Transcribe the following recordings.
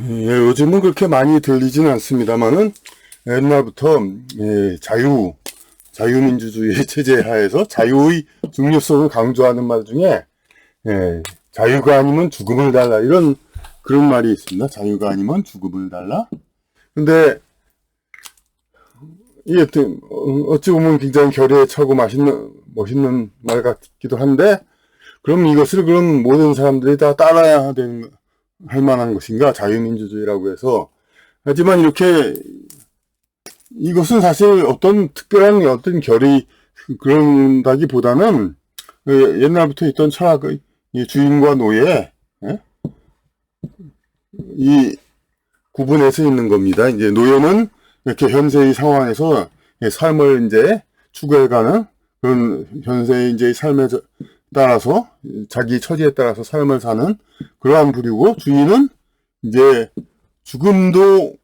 예, 요즘은 그렇게 많이 들리진 않습니다만은 옛날부터 자유민주주의 체제 하에서 자유의 중요성을 강조하는 말 중에 자유가 아니면 죽음을 달라 이런 그런 말이 있습니다. 자유가 아니면 죽음을 달라. 근데 이게 어찌 보면 굉장히 결의에 차고 멋있는 말 같기도 한데 그럼 이것을 그럼 모든 사람들이 다 따라야 되는 할 만한 것인가? 자유민주주의라고 해서. 하지만 이렇게 이것은 사실 어떤 특별한 어떤 결의 그런다기보다는 옛날부터 있던 철학의 주인과 노예 이 구분해서 있는 겁니다. 이제 노예는 이렇게 현세의 상황에서 삶을 이제 추구해가는 그런 현세의 이제 삶에 따라서 자기 처지에 따라서 삶을 사는 그러한 부류고 주인은 이제 죽음도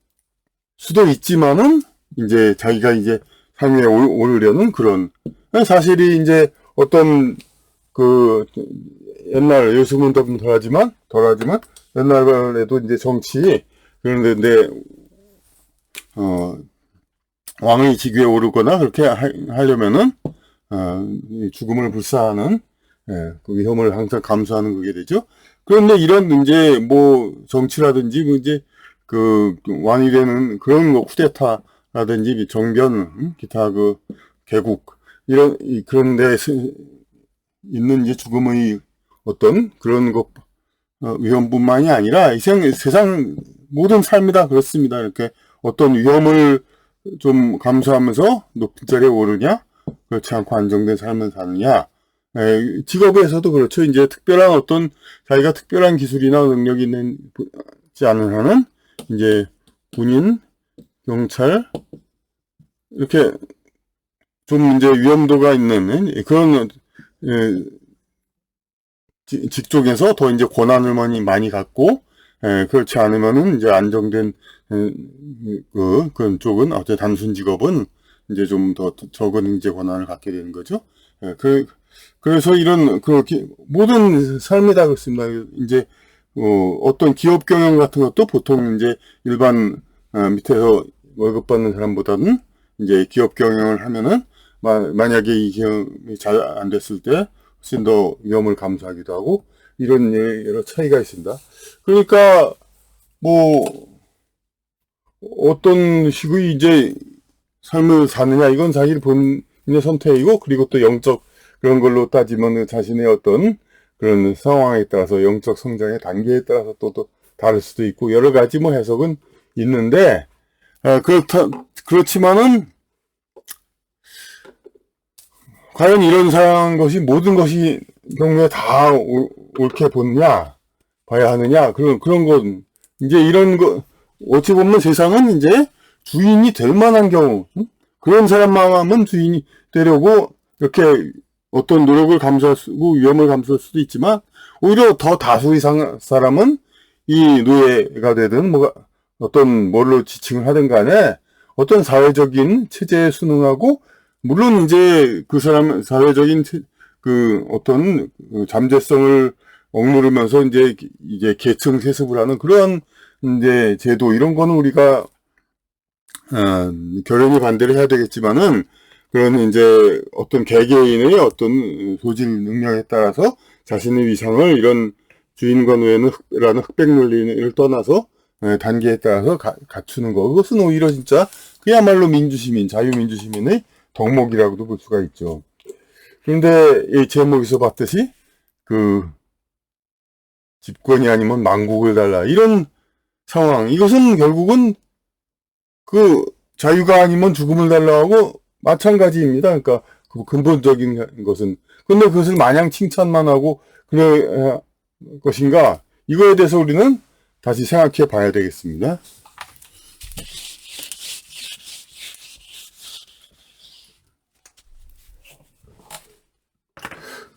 수도 있지만은 이제 자기가 이제 상위에 오르려는 그런 사실이 이제 어떤 그 옛날 요즘은 좀 덜하지만 옛날에도 이제 정치 그런데 왕의 직위에 오르거나 그렇게 하려면은 죽음을 불사하는 그 위험을 항상 감수하는 그게 되죠. 그런데 이런 이제 뭐 정치라든지 뭐 이제 그 왕이 되는 그런 뭐 쿠데타라든지 정변 기타 그 개국 이런 그런 데 있는 이제 죽음의 어떤 그런 것 위험뿐만이 아니라 이 세상 모든 삶이 다 그렇습니다. 이렇게 어떤 위험을 좀 감수하면서 높은 자리에 오르냐, 그렇지 않고 안정된 삶을 사느냐. 직업에서도 그렇죠. 이제 특별한 어떤 자기가 특별한 기술이나 능력이 있지 않은 한은 이제 군인, 경찰 이렇게 좀 이제 위험도가 있는 그런 직종에서 더 이제 권한을 많이 갖고 그렇지 않으면은 이제 안정된 그런 쪽은 어째 단순 직업은 이제 좀 더 적은 이제 권한을 갖게 되는 거죠. 그래서 이런 그렇게 모든 삶이 다 그렇습니다. 이제 어떤 기업 경영 같은 것도 보통 이제 일반 밑에서 월급 받는 사람보다는 이제 기업 경영을 하면은 만약에 이 기업이 잘 안 됐을 때 훨씬 더 위험을 감수하기도 하고 이런 여러 차이가 있습니다. 그러니까 뭐 어떤 식의 이제 삶을 사느냐 이건 자기 본인의 선택이고 그리고 또 영적 그런 걸로 따지면 자신의 어떤 그런 상황에 따라서 영적 성장의 단계에 따라서 또 다를 수도 있고 여러 가지 뭐 해석은 있는데 그렇지만은 과연 이런 것이 모든 것이 경우에 다 옳게 보느냐 봐야 하느냐 그런 건 이제 이런 거 어찌 보면 세상은 이제 주인이 될 만한 경우 그런 사람만은 주인이 되려고 이렇게 어떤 노력을 감수할 수고 위험을 감수할 수도 있지만 오히려 더 다수의 사람은 이 노예가 되든 뭐가 어떤 뭘로 지칭을 하든 간에 어떤 사회적인 체제에 순응하고 물론 이제 그 사람 사회적인 그 어떤 잠재성을 억누르면서 이제 계층 세습을 하는 그런 이제 제도 이런 거는 우리가 결연히 반대를 해야 되겠지만은 그런 이제 어떤 개개인의 어떤 소질 능력에 따라서 자신의 위상을 이런 주인과 노예라는 흑백 논리를 떠나서 단계에 따라서 갖추는 거 그것은 오히려 진짜 그야말로 민주시민 자유민주시민의 덕목이라고도 볼 수가 있죠. 그런데 이 제목에서 봤듯이 그 집권이 아니면 망국을 달라 이런 상황 이것은 결국은 그 자유가 아니면 죽음을 달라고 마찬가지입니다. 그러니까 그 근본적인 것은 근데 그것을 마냥 칭찬만 하고 그럴 것인가 이거에 대해서 우리는 다시 생각해 봐야 되겠습니다.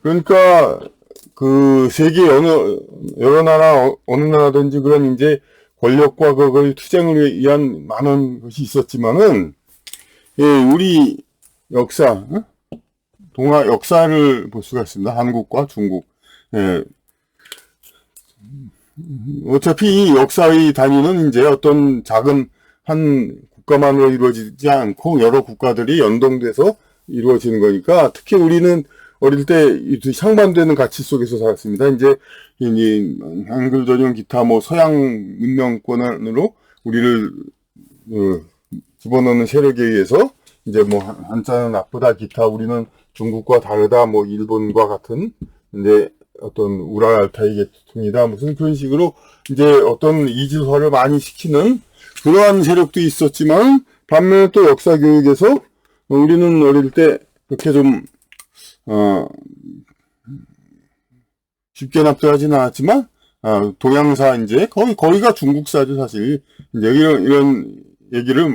그러니까 그 세계 여러 나라 어느 나라든지 그런 이제 권력과 그걸 투쟁을 위한 많은 것이 있었지만은 우리 역사 동아 역사를 볼 수가 있습니다. 한국과 중국 어차피 이 역사의 단위는 이제 어떤 작은 한 국가만으로 이루어지지 않고 여러 국가들이 연동돼서 이루어지는 거니까, 특히 우리는 어릴 때 상반되는 가치 속에서 살았습니다. 이제 이 한글 전용 기타 뭐 서양 문명권으로 우리를 집어넣는 세력에 의해서 이제 뭐 한자는 나쁘다, 기타 우리는 중국과 다르다, 뭐 일본과 같은 이제 어떤 우랄 알타이 계통이다, 무슨 그런 식으로 이제 어떤 이질화를 많이 시키는 그러한 세력도 있었지만, 반면에 또 역사 교육에서 우리는 어릴 때 그렇게 좀 쉽게 납득하지는 않았지만, 동양사 이제 거기가 중국사죠 사실. 이제 이런 얘기를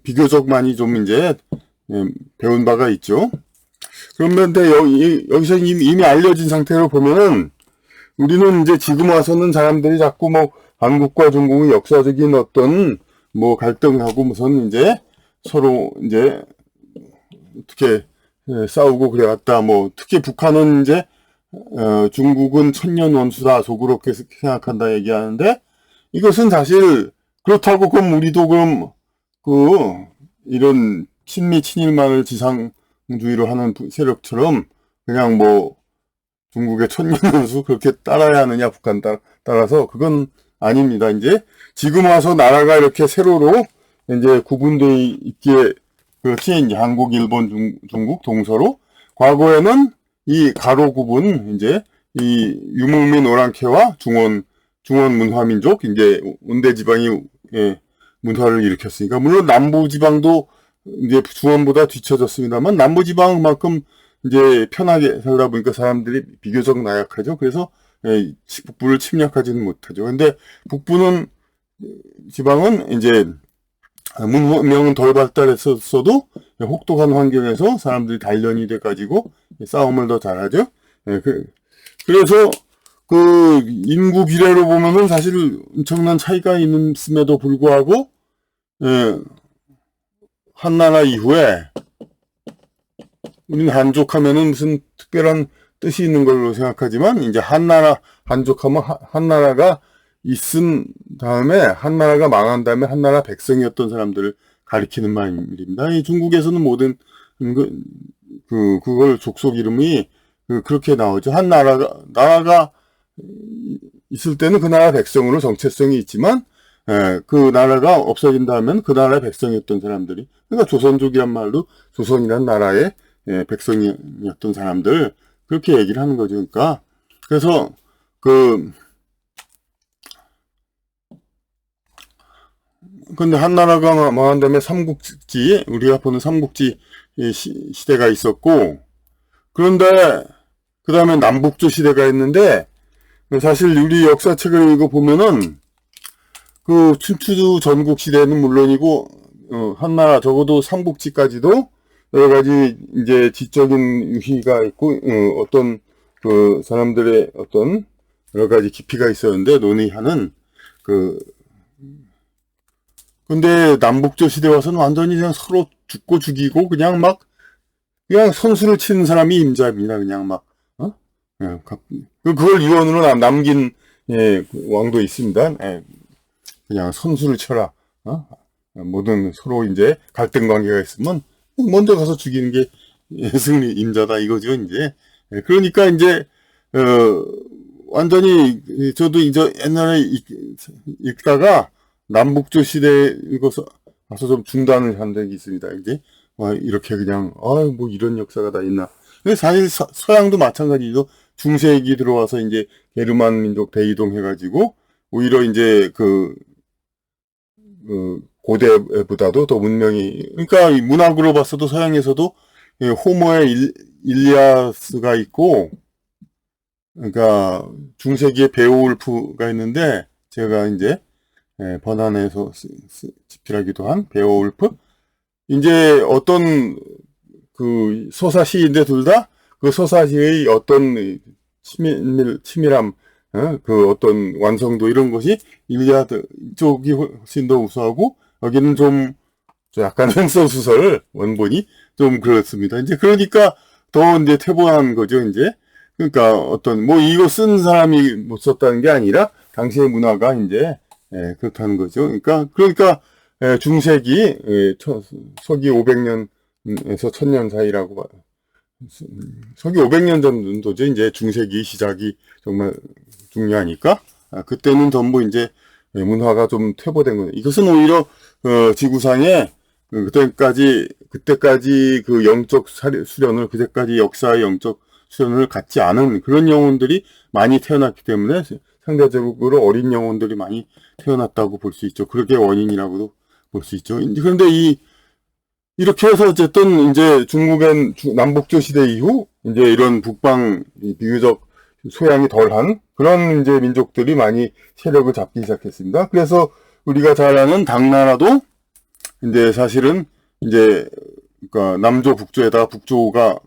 비교적 많이 좀 이제 배운 바가 있죠. 그런데 여기서 이미 알려진 상태로 보면은, 우리는 이제 지금 와서는 사람들이 자꾸 뭐 한국과 중국의 역사적인 어떤 뭐 갈등하고 무슨 이제 서로 이제 어떻게 싸우고 그래왔다, 뭐 특히 북한은 이제 중국은 천년 원수다 속으로 그렇게 생각한다 얘기하는데, 이것은 사실 그렇다고 그럼 우리도 그럼 이런 친미 친일만을 지상주의로 하는 세력처럼 그냥 뭐 중국의 천년 원수 그렇게 따라야 하느냐, 북한 따라서 그건 아닙니다. 이제 지금 와서 나라가 이렇게 세로로 이제 구분되어 있기에 그렇지, 이제 한국, 일본, 중국 동서로. 과거에는 이 가로 구분, 이제 이 유목민 오랑캐와 중원 문화민족, 이제 온대 지방이 문화를 일으켰으니까, 물론 남부 지방도 이제 중원보다 뒤처졌습니다만, 남부 지방만큼 이제 편하게 살다 보니까 사람들이 비교적 나약하죠. 그래서 북부를 침략하지는 못하죠. 근데 북부는 지방은 이제 문명은 덜 발달했었어도 혹독한 환경에서 사람들이 단련이 돼가지고 싸움을 더 잘하죠. 그래서 그 인구 비례로 보면은 사실 엄청난 차이가 있음에도 불구하고, 한나라 이후에 우리는 한족하면은 무슨 특별한 뜻이 있는 걸로 생각하지만, 이제 한족하면 한나라가 있은 다음에, 한나라가 망한 다음에 한나라 백성이었던 사람들을 가리키는 말입니다. 이 중국에서는 모든 그걸 족속 이름이 그렇게 나오죠. 나라가 있을 때는 그 나라 백성으로 정체성이 있지만, 그 나라가 없어진 다음엔 그 나라의 백성이었던 사람들이, 그러니까 조선족이란 말도 조선이란 나라의 백성이었던 사람들, 그렇게 얘기를 하는 거죠. 그러니까 그래서 근데 한나라가 망한 다음에 삼국지, 우리가 보는 삼국지 시대가 있었고, 그런데 그 다음에 남북조 시대가 있는데, 사실 우리 역사책을 읽어보면은 그 춘추 전국 시대는 물론이고, 한나라 적어도 삼국지까지도 여러 가지 이제 지적인 유희가 있고, 어떤 그 사람들의 어떤 여러 가지 깊이가 있었는데 논의하는 근데 남북조 시대 와서는 완전히 그냥 서로 죽고 죽이고 그냥 선수를 치는 사람이 임자입니다. 그냥 그걸 유언으로 남긴 왕도 있습니다. 그냥 선수를 쳐라. 모든 서로 이제 갈등 관계가 있으면 먼저 가서 죽이는 게 승리 임자다 이거죠. 이제 그러니까 이제 완전히 저도 이제 옛날에 읽다가 남북조 시대에 읽어서 가서 좀 중단을 한 적이 있습니다. 이제 이렇게 그냥 뭐 이런 역사가 다 있나. 근데 사실 서양도 마찬가지죠. 중세기 들어와서 이제 게르만 민족 대이동 해가지고 오히려 이제 고대보다도 더 문명이, 그러니까 문학으로 봤어도 서양에서도 호모의 일리아스가 있고, 그러니까 중세기에 베오울프가 있는데, 제가 이제 번안에서 집필하기도 한 베오울프, 이제 어떤 그 서사시인데 둘 다 그 서사시의 어떤 치밀함, 그 어떤 완성도 이런 것이 일리아드 쪽이 훨씬 더 우수하고, 여기는 좀 약간 횡설수설 원본이 좀 그렇습니다. 이제 그러니까 더 이제 태보한 거죠. 이제 그러니까 어떤 뭐 이거 쓴 사람이 못 썼다는 게 아니라 당시의 문화가 이제 그렇다는 거죠. 그러니까 중세기 서기 500년에서 1000년 사이라고 서기 500년 정도죠. 이제 중세기 시작이 정말 중요하니까 그때는 전부 이제 문화가 좀 퇴보된 거예요. 이것은 오히려 지구상에 그때까지 그 영적 수련을 그때까지 역사의 영적 수련을 갖지 않은 그런 영혼들이 많이 태어났기 때문에 상대적으로 어린 영혼들이 많이 태어났다고 볼 수 있죠. 그게 원인이라고도 볼 수 있죠. 그런데 이렇게 해서 어쨌든 이제 중국의 남북조 시대 이후 이제 이런 북방 비교적 소양이 덜한 그런 이제 민족들이 많이 세력을 잡기 시작했습니다. 그래서 우리가 잘 아는 당나라도 이제 사실은 이제 그러니까 남조 북조에다가 북조가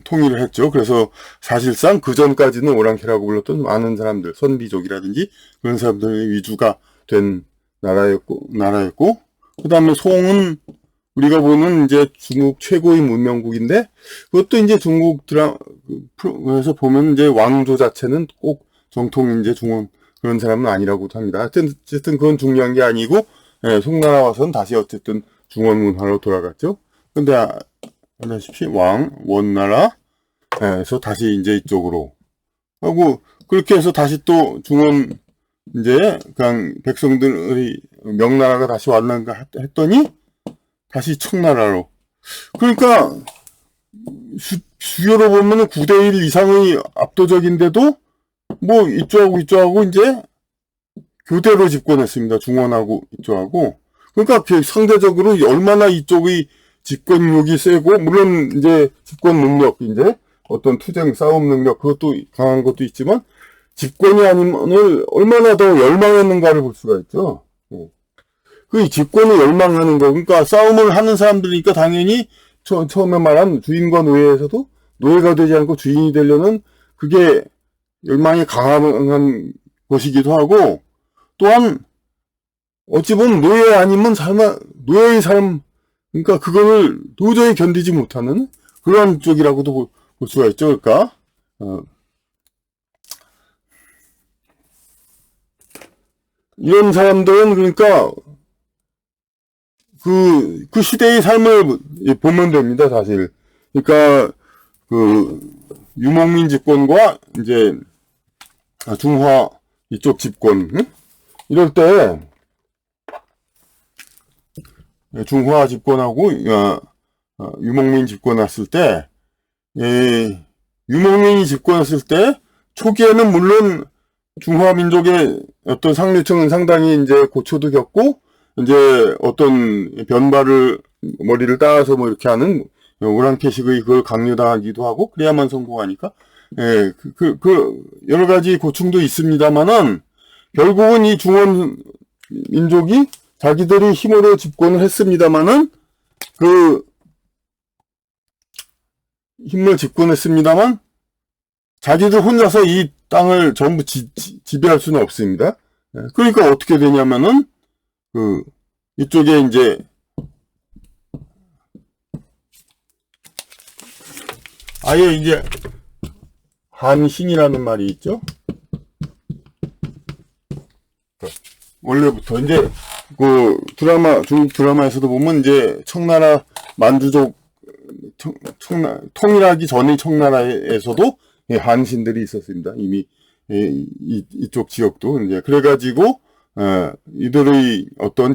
통일을 했죠. 그래서 사실상 그 전까지는 오랑캐라고 불렀던 많은 사람들, 선비족이라든지 그런 사람들의 위주가 된 나라였고, 그 다음에 송은 우리가 보는 이제 중국 최고의 문명국인데, 그것도 이제 중국 드라마에서 보면 이제 왕조 자체는 꼭 정통 이제 중원 그런 사람은 아니라고도 합니다. 어쨌든 그건 중요한 게 아니고, 송나라 와서는 다시 어쨌든 중원 문화로 돌아갔죠. 근데 아시다시피 원나라에서 다시 이제 이쪽으로 하고 그렇게 해서 다시 또 중원 이제 그냥 백성들이 명나라가 다시 왔는가 했더니 다시 청나라로 그러니까 수요로 보면은 9대1 이상의 압도적인데도 뭐 이쪽하고 이제 교대로 집권했습니다. 중원하고 이쪽하고 그러니까 상대적으로 얼마나 이쪽의 집권력이 세고 물론 이제 집권 능력 이제 어떤 투쟁 싸움 능력 그것도 강한 것도 있지만 집권이 아니면 얼마나 더 열망했는가를 볼 수가 있죠. 그 집권을 열망하는 거 그러니까 싸움을 하는 사람들이니까 당연히 처음에 말한 주인과 노예에서도 노예가 되지 않고 주인이 되려는 그게 열망이 강한 것이기도 하고 또한 어찌 보면 노예 아니면 노예의 삶 그러니까 그거를 도저히 견디지 못하는 그런 쪽이라고도 볼 수가 있죠. 그러니까 이런 사람들은 그러니까 그 시대의 삶을 보면 됩니다. 사실 그러니까 그 유목민 집권과 이제 중화 이쪽 집권 이럴 때 중화 집권하고 유목민 집권했을 때 유목민이 집권했을 때 초기에는 물론 중화 민족의 어떤 상류층은 상당히 이제 고초도 겪고 이제 어떤 변발을 머리를 따서 뭐 이렇게 하는 오랑캐식의 그걸 강요당하기도 하고 그래야만 성공하니까 여러 가지 고충도 있습니다만은 결국은 이 중원 민족이 자기들이 힘으로 집권을 했습니다만은 힘을 집권했습니다만 자기들 혼자서 이 땅을 전부 지배할 수는 없습니다. 그러니까 어떻게 되냐면은 이쪽에 이제 아예 이제 한신이라는 말이 있죠. 원래부터 이제 중국 드라마에서도 보면 이제 청나라 만주족 통일하기 전의 청나라에서도 한신들이 있었습니다. 이미 이쪽 지역도 이제 그래가지고 이들의 어떤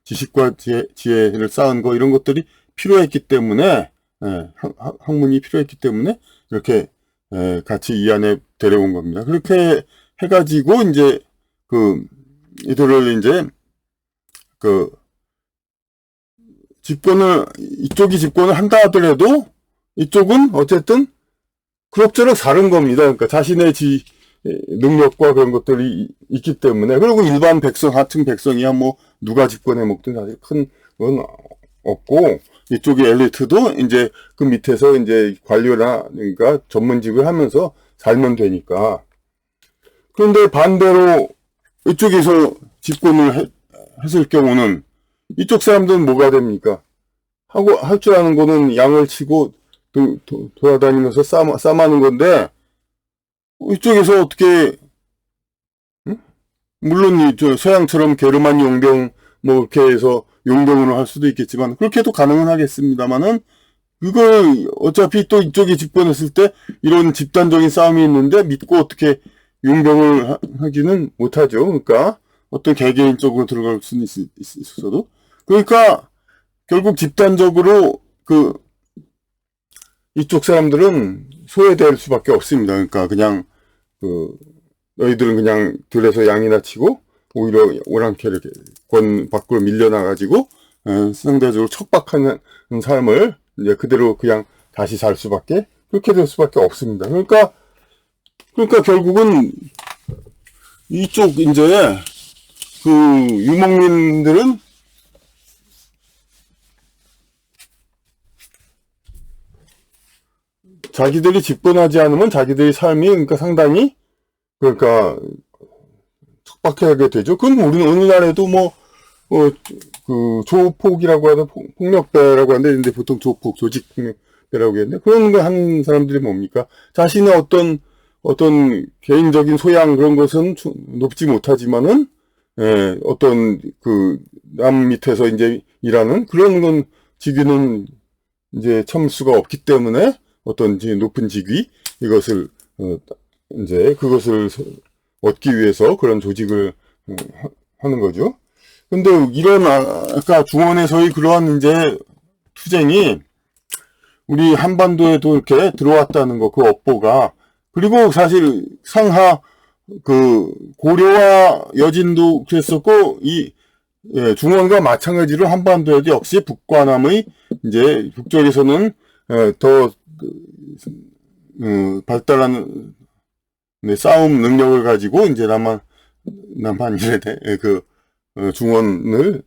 지식과 지혜를 쌓은 거 이런 것들이 필요했기 때문에 학문이 필요했기 때문에 이렇게 같이 이 안에 데려온 겁니다. 그렇게 해가지고 이제 이들을 이제 이쪽이 집권을 한다 하더라도 이쪽은 어쨌든 그럭저럭 사는 겁니다. 그러니까 자신의 능력과 그런 것들이 있기 때문에 그리고 일반 백성 하층 백성이야 뭐 누가 집권해 먹든 사실 큰 건 없고 이쪽의 엘리트도 이제 그 밑에서 이제 관료나 그러니까 전문직을 하면서 살면 되니까. 그런데 반대로 이쪽에서 집권을 했을 경우는 이쪽 사람들은 뭐가 됩니까? 할 줄 아는 거는 양을 치고 돌아다니면서 싸마는 건데, 이쪽에서 어떻게, 응? 물론 저 서양처럼 게르만 용병 뭐 이렇게 해서 용병으로 할 수도 있겠지만 그렇게도 가능은 하겠습니다만은, 그걸 어차피 또 이쪽에 집권했을 때 이런 집단적인 싸움이 있는데 믿고 어떻게 용병을 하지는 못하죠. 그러니까 어떤 개개인적으로 들어갈 수는 있어도, 그러니까 결국 집단적으로 이쪽 사람들은 소외될 수밖에 없습니다. 그러니까 그냥 너희들은 그냥 들에서 양이나 치고 오히려 오랑캐 이렇게 권 밖으로 밀려나가지고 상대적으로 척박한 삶을 이제 그대로 그냥 다시 살 수밖에, 그렇게 될 수밖에 없습니다. 그러니까 결국은 이쪽 이제 유목민들은 자기들이 집권하지 않으면 자기들의 삶이 그러니까 상당히 척박하게 되죠. 그건 우리는 어느 날에도 조폭이라고 하는 폭력배라고 하는데, 근데 보통 조폭, 조직폭력배라고 했는데, 그런 거 하는 사람들이 뭡니까? 자신의 어떤 개인적인 소양 그런 것은 높지 못하지만은, 남 밑에서 이제 일하는 그런 건 직위는 이제 참을 수가 없기 때문에 어떤 높은 직위, 이것을, 이제 그것을 얻기 위해서 그런 조직을 하는 거죠. 근데 이런 아까 중원에서의 그러한 이제 투쟁이 우리 한반도에도 이렇게 들어왔다는 거, 그 업보가. 그리고 사실 상하 고려와 여진도 그랬었고, 중원과 마찬가지로 한반도에도 역시 북과 남의 이제 북쪽에서는 더 발달한 싸움 능력을 가지고 이제 남한 이래대 중원을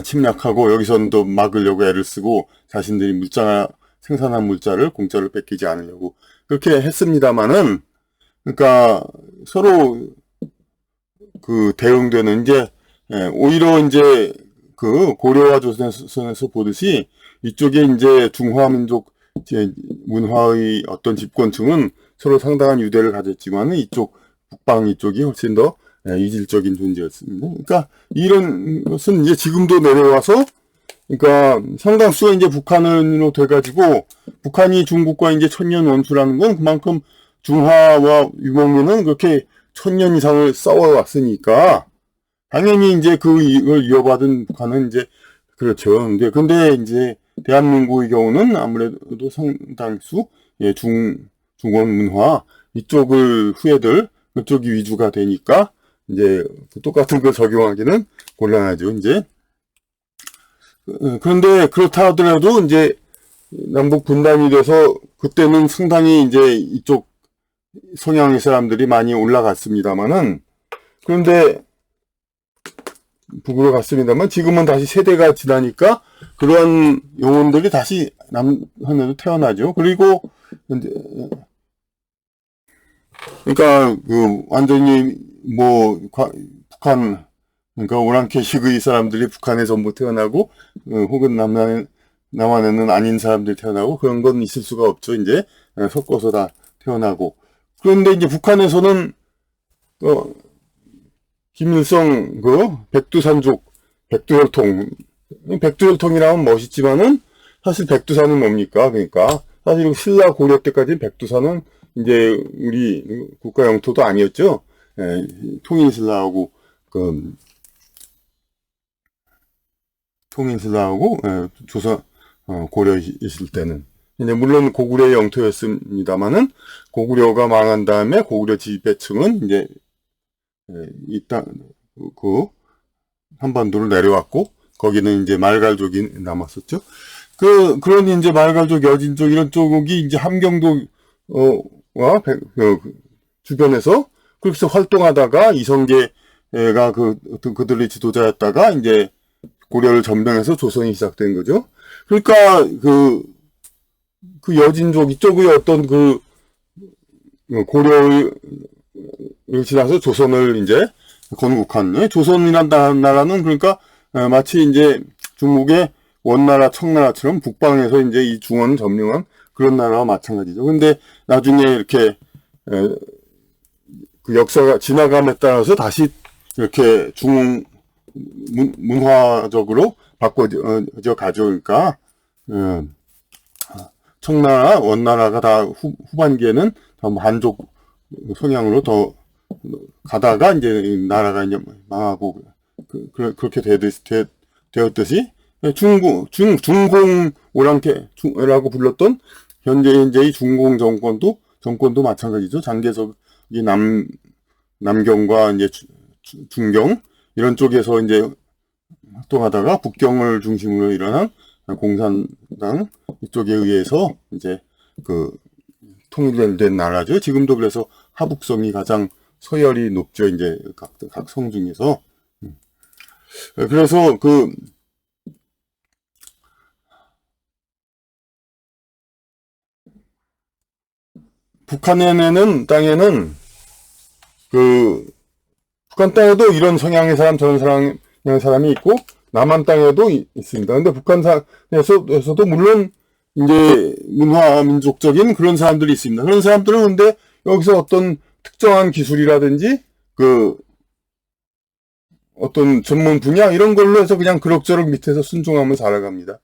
침략하고, 여기서는 또 막으려고 애를 쓰고 자신들이 생산한 물자를 공짜로 뺏기지 않으려고 그렇게 했습니다만은, 그러니까 서로 대응되는 이제 오히려 이제 고려와 조선에서 보듯이 이쪽에 이제 중화민족 문화의 어떤 집권층은 서로 상당한 유대를 가졌지만은 이쪽 북방 이쪽이 훨씬 더 이질적인 존재였습니다. 그러니까 이런 것은 이제 지금도 내려와서, 그러니까 상당수가 이제 북한으로 돼가지고, 북한이 중국과 이제 천년 원수라는 건 그만큼 중화와 유목민은 그렇게 1000년 이상을 싸워왔으니까 당연히 이제 이걸 이어받은 북한은 이제 그렇죠. 근데 이제 대한민국의 경우는 아무래도 상당수 중원 문화 이쪽을 후예들 그쪽이 위주가 되니까 이제 똑같은 걸 적용하기는 곤란하죠. 이제 그런데 그렇다 하더라도 이제 남북 분단이 돼서 그때는 상당히 이제 이쪽 성향의 사람들이 많이 올라갔습니다만은, 그런데 북으로 갔습니다만 지금은 다시 세대가 지나니까 그러한 영혼들이 다시 남한에도 태어나죠. 그리고 그러니까 완전히 북한, 그러니까 오랑캐식의 사람들이 북한에 전부 태어나고 혹은 남한에는 아닌 사람들이 태어나고 그런 건 있을 수가 없죠. 이제 섞어서 다 태어나고. 그런데 이제 북한에서는 김일성 백두산족, 백두혈통이라면 멋있지만은 사실 백두산은 뭡니까? 그러니까 사실 신라 고려 때까지 백두산은 이제 우리 국가 영토도 아니었죠. 통일신라하고 조선 고려 있을 때는 이제 물론 고구려의 영토였습니다만은, 고구려가 망한 다음에 고구려 지배층은 이제 이 땅 한반도를 내려왔고, 거기는 이제 말갈족이 남았었죠. 그런 이제 말갈족, 여진족 이런 쪽이 이제 함경도와 주변에서 그렇게 활동하다가 이성계가 그들의 지도자였다가 이제 고려를 점령해서 조선이 시작된 거죠. 그러니까 그 여진족 이쪽의 어떤 고려를 지나서 조선을 이제 건국한, 조선이란 나라는 그러니까 마치 이제 중국의 원나라, 청나라처럼 북방에서 이제 이 중원을 점령한 그런 나라와 마찬가지죠. 근데 나중에 이렇게 그 역사가 지나감에 따라서 다시 이렇게 문화적으로 바꿔져 가져오니까 청나라, 원나라가 다 후반기에는 더 한족 성향으로 더 가다가 이제 나라가 이제 망하고 그렇게 되었듯이 중공 오랑캐라고 불렀던 현재의 중공 정권도 마찬가지죠. 장개석이 남경과 이제 중경 이런 쪽에서 이제 활동하다가 북경을 중심으로 일어난 공산당 이쪽에 의해서 이제 그 통일된 나라죠. 지금도 그래서 하북성이 가장 서열이 높죠. 이제 각 성 중에서. 그래서 북한에는 땅에는 북한 땅에도 이런 성향의 사람 저런 성향의 사람이 있고 남한 땅에도 있습니다. 근데 북한에서도 물론 이제 문화 민족적인 그런 사람들이 있습니다. 그런 사람들은 근데 여기서 어떤 특정한 기술이라든지 어떤 전문 분야 이런 걸로 해서 그냥 그럭저럭 밑에서 순종하면 살아갑니다.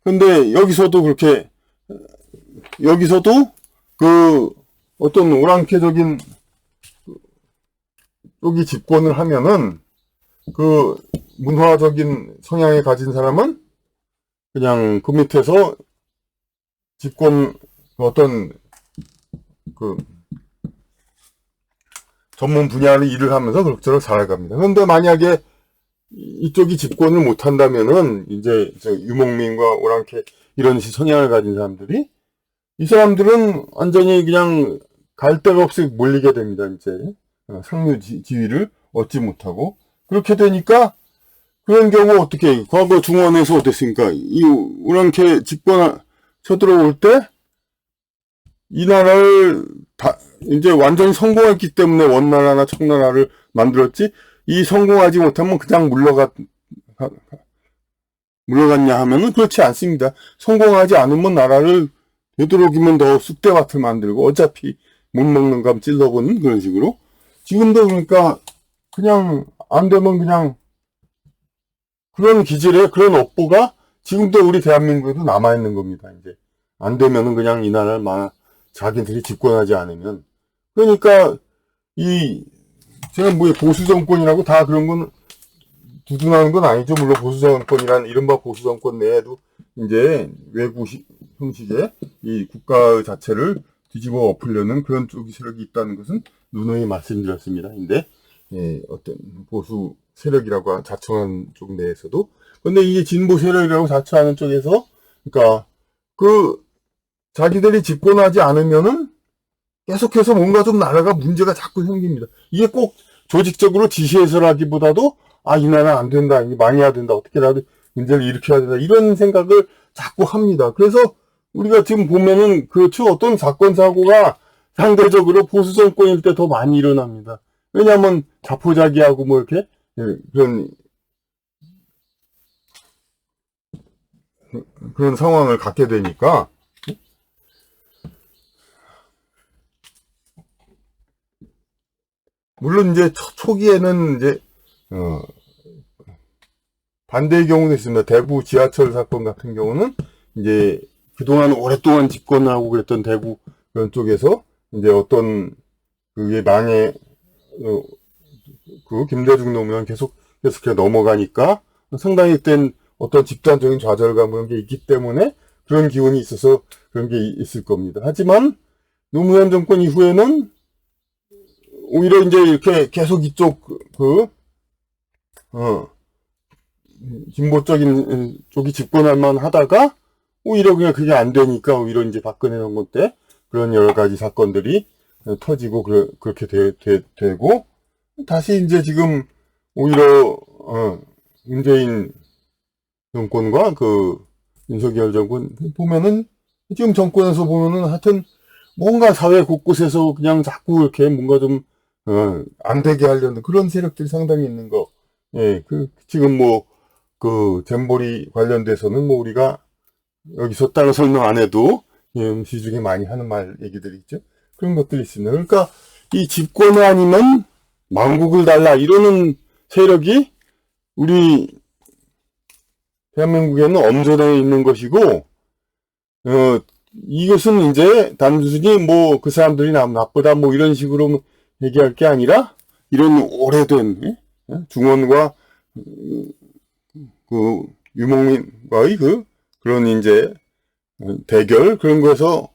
근데 여기서도 어떤 오랑캐적인 쪽이 집권을 하면은 문화적인 성향을 가진 사람은 그냥 그 밑에서 어떤 전문 분야를 일을 하면서 그럭저럭 살아갑니다. 그런데 만약에 이쪽이 집권을 못한다면은 이제 유목민과 오랑캐 이런 성향을 가진 사람들이 이 사람들은 완전히 그냥 갈 데가 없이 몰리게 됩니다. 이제 상류 지위를 얻지 못하고 그렇게 되니까 그런 경우 어떻게 과거 중원에서 어땠습니까? 이 오랑캐 집권 쳐들어올 때 이 나라를 이제 완전히 성공했기 때문에 원나라나 청나라를 만들었지 이 성공하지 못하면 그냥 물러갔냐 하면은 그렇지 않습니다. 성공하지 않으면 나라를 되도록이면 더 쑥대밭을 만들고 어차피 못 먹는 감 찔러보는 그런 식으로 지금도 그러니까 그냥 안 되면 그냥 그런 기질의 그런 업보가 지금도 우리 대한민국에도 남아있는 겁니다. 이제 안 되면은 그냥 이 나라를 자기들이 집권하지 않으면 그러니까 제가 뭐 보수 정권이라고 다 그런 건 두둔하는 건 아니죠. 물론 보수 정권이란 이른바 보수 정권 내에도 이제 외국 형식의 이 국가 자체를 뒤집어 엎으려는 그런 쪽이 세력이 있다는 것은 누누이 말씀드렸습니다. 근데 어떤 보수 세력이라고 자청하는 쪽 내에서도 근데 이게 진보 세력이라고 자처하는 쪽에서 그러니까 자기들이 집권하지 않으면은 계속해서 뭔가 좀 나라가 문제가 자꾸 생깁니다. 이게 꼭 조직적으로 지시해서라기보다도 이 나라 안 된다, 이게 망해야 된다, 어떻게라도 문제를 일으켜야 된다 이런 생각을 자꾸 합니다. 그래서 우리가 지금 보면은 그렇죠. 어떤 사건 사고가 상대적으로 보수 정권일 때 더 많이 일어납니다. 왜냐하면 자포자기하고 뭐 이렇게 그런 상황을 갖게 되니까 물론 이제 초기에는 이제 반대의 경우도 있습니다. 대구 지하철 사건 같은 경우는 이제 그동안 오랫동안 집권하고 그랬던 대구 그런 쪽에서 이제 어떤 그게 김대중 노무현 계속 넘어가니까 상당히 된 어떤 집단적인 좌절감 그런 게 있기 때문에 그런 기운이 있어서 그런 게 있을 겁니다. 하지만 노무현 정권 이후에는 오히려 이제 이렇게 계속 이쪽 진보적인 쪽이 집권할 만 하다가 오히려 그냥 그게 안 되니까 오히려 이제 박근혜 정권 때 그런 여러 가지 사건들이 터지고 그렇게 되고 다시 이제 지금 오히려 문재인 정권과 윤석열 정권 보면은 지금 정권에서 보면은 하여튼 뭔가 사회 곳곳에서 그냥 자꾸 이렇게 뭔가 좀 안 되게 하려는 그런 세력들이 상당히 있는 거. 예, 지금 그 잼버리 관련돼서는 뭐 우리가 여기서 따로 설명 안 해도 시중에 많이 하는 말 얘기들이 있죠. 그런 것들이 있습니다. 그러니까 이 집권이 아니면 망국을 달라 이러는 세력이 우리 대한민국에는 엄존해 있는 것이고, 이것은 이제 단순히 뭐 그 사람들이 나쁘다 뭐 이런 식으로 얘기할 게 아니라 이런 오래된 중원과 그 유목민과의 그런 이제 대결 그런 거에서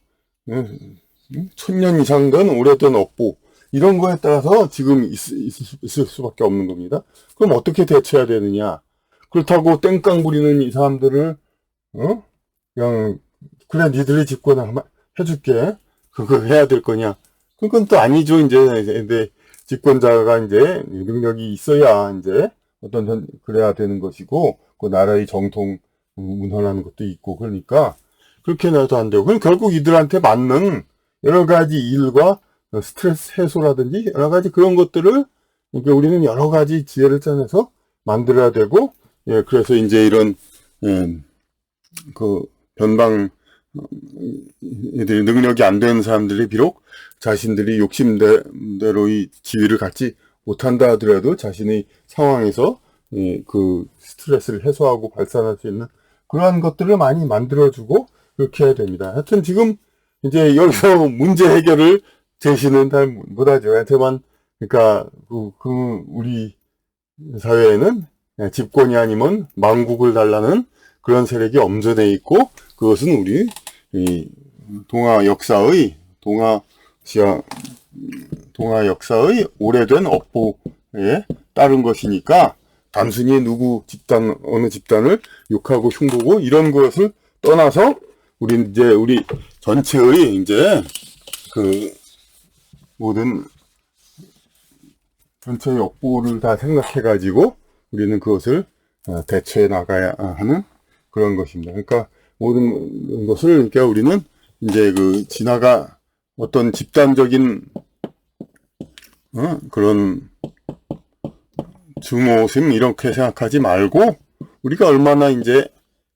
1000년 이상 된 오래된 업보 이런 거에 따라서 지금 있을 수밖에 없는 겁니다. 그럼 어떻게 대처해야 되느냐? 그렇다고 땡깡 부리는 이 사람들을 그냥 그래 니들이 집권을 해줄게 그거 해야 될 거냐? 그건 또 아니죠. 이제 근데 집권자가 이제 능력이 있어야 이제 그래야 되는 것이고 그 나라의 정통 운영하는 것도 있고 그러니까 그렇게 해도 안 되고 그럼 결국 이들한테 맞는 여러 가지 일과 스트레스 해소라든지 여러 가지 그런 것들을 그러니까 우리는 여러 가지 지혜를 짜내서 만들어야 되고 그래서 이제 이런 그 변방 애들이 능력이 안 되는 사람들이 비록 자신들이 욕심대로의 지위를 갖지 못한다 하더라도 자신의 상황에서 그 스트레스를 해소하고 발산할 수 있는 그러한 것들을 많이 만들어주고 그렇게 해야 됩니다. 하여튼 지금 이제 여기서 문제 해결을 제시는 잘 못하죠. 하여튼 그러니까 우리 사회에는 집권이 아니면 망국을 달라는 그런 세력이 엄존해 있고 그것은 우리 이 동아 역사의 오래된 업보에 따른 것이니까 단순히 어느 집단을 욕하고 흉보고 이런 것을 떠나서 우리 전체의 이제 그 모든 전체의 업보를 다 생각해가지고 우리는 그것을 대처해 나가야 하는 그런 것입니다. 그러니까 모든 것을 그러니까 우리는 이제 어떤 집단적인 그런 증오심 이렇게 생각하지 말고 우리가 얼마나 이제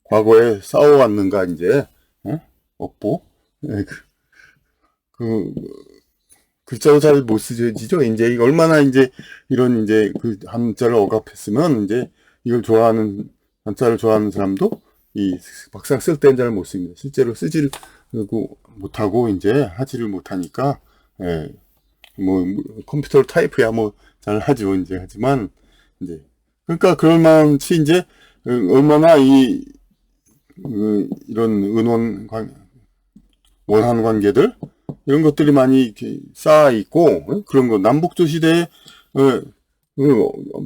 과거에 싸워왔는가 이제 업보 글자도 잘 못 쓰지죠. 이제 얼마나 이제 이런 이제 그 한자를 억압했으면 이제 이걸 한자를 좋아하는 사람도 막상 쓸 때는 잘 못 씁니다. 실제로 쓰지를 못하고 이제 하지를 못하니까 뭐 컴퓨터로 타이프야 뭐 잘 하죠. 이제 하지만 이제 그러니까 그럴만치 이제 얼마나 이런 원한 관계들 이런 것들이 많이 이렇게 쌓아 있고 그런 거 남북조 시대에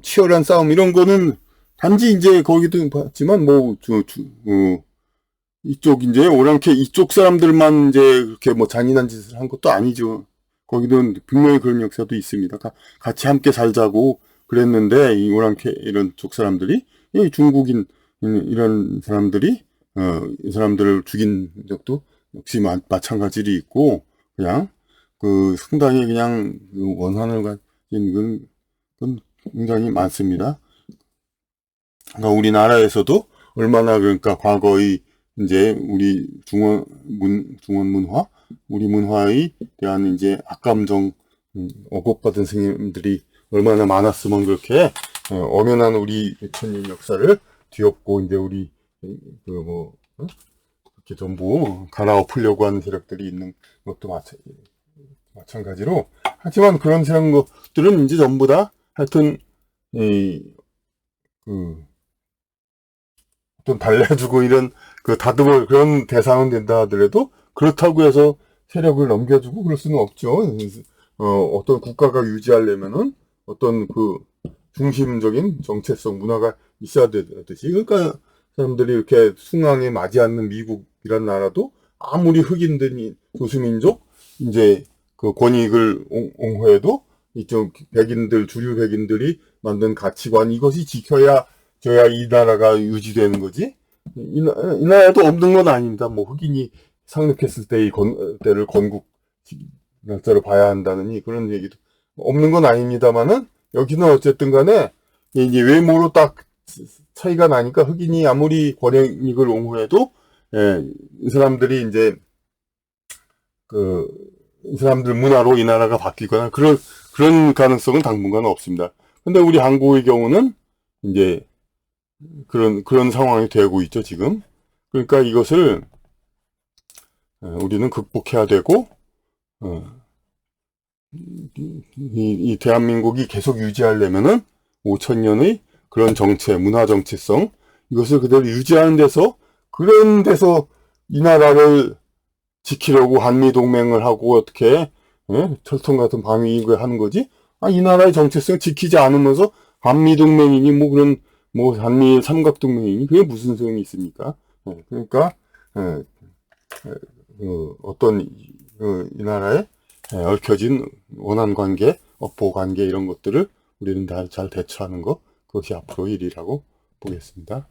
치열한 싸움 이런 거는 단지 이제 거기도 봤지만 이쪽 이제 오랑캐 이쪽 사람들만 이제 그렇게 뭐 잔인한 짓을 한 것도 아니죠. 거기도 분명히 그런 역사도 있습니다. 같이 함께 살자고 그랬는데 이 오랑캐 이런 쪽 사람들이 중국인 이런 사람들이 이 사람들을 죽인 적도 역시 마찬가지로 있고 그냥 상당히 그냥 원한을 가진 건 굉장히 많습니다. 그러니까 우리나라에서도 얼마나 그러니까 과거의 이제 우리 중원 문화, 우리 문화에 대한 이제 악감정 억압받은 스님들이 얼마나 많았으면 그렇게 엄연한 우리 천년 역사를 뒤엎고 이제 우리 이렇게 전부 갈아엎으려고 하는 세력들이 있는 것도 마찬가지로 하지만 그런 것들은 이제 전부 다 하여튼 어떤 달래주고 이런 다듬을 그런 대상은 된다 하더라도 그렇다고 해서 세력을 넘겨주고 그럴 수는 없죠. 어떤 국가가 유지하려면은 어떤 중심적인 정체성 문화가 있어야 되듯이 그러니까 사람들이 이렇게 숭앙에 맞지 않는 미국이란 나라도 아무리 흑인들이 소수민족 이제 권익을 옹호해도 이쪽 주류 백인들이 만든 가치관 이것이 지켜야 이 나라가 유지되는 거지. 이 나라도 없는 건 아닙니다. 뭐 흑인이 상륙했을 때를 건국 날짜로 봐야 한다느니 그런 얘기도 없는 건 아닙니다만은 여기는 어쨌든 간에 이제 외모로 딱 차이가 나니까 흑인이 아무리 권익을 옹호해도 이 사람들이 이제 이 사람들 문화로 이 나라가 바뀌거나 그런 가능성은 당분간 없습니다. 근데 우리 한국의 경우는 이제 그런 상황이 되고 있죠, 지금. 그러니까 이것을 우리는 극복해야 되고, 이 대한민국이 계속 유지하려면은 5천년의 그런 문화 정체성, 이것을 그대로 유지하는 데서, 그런 데서 이 나라를 지키려고 한미동맹을 하고 어떻게, 철통 같은 방위를 하는 거지? 이 나라의 정체성을 지키지 않으면서 한미동맹이니 한미일 삼각동맹이니 그게 무슨 소용이 있습니까? 그러니까, 이 나라의 얽혀진 원한 관계, 업보 관계 이런 것들을 우리는 잘 대처하는 것, 그것이 앞으로의 일이라고 보겠습니다.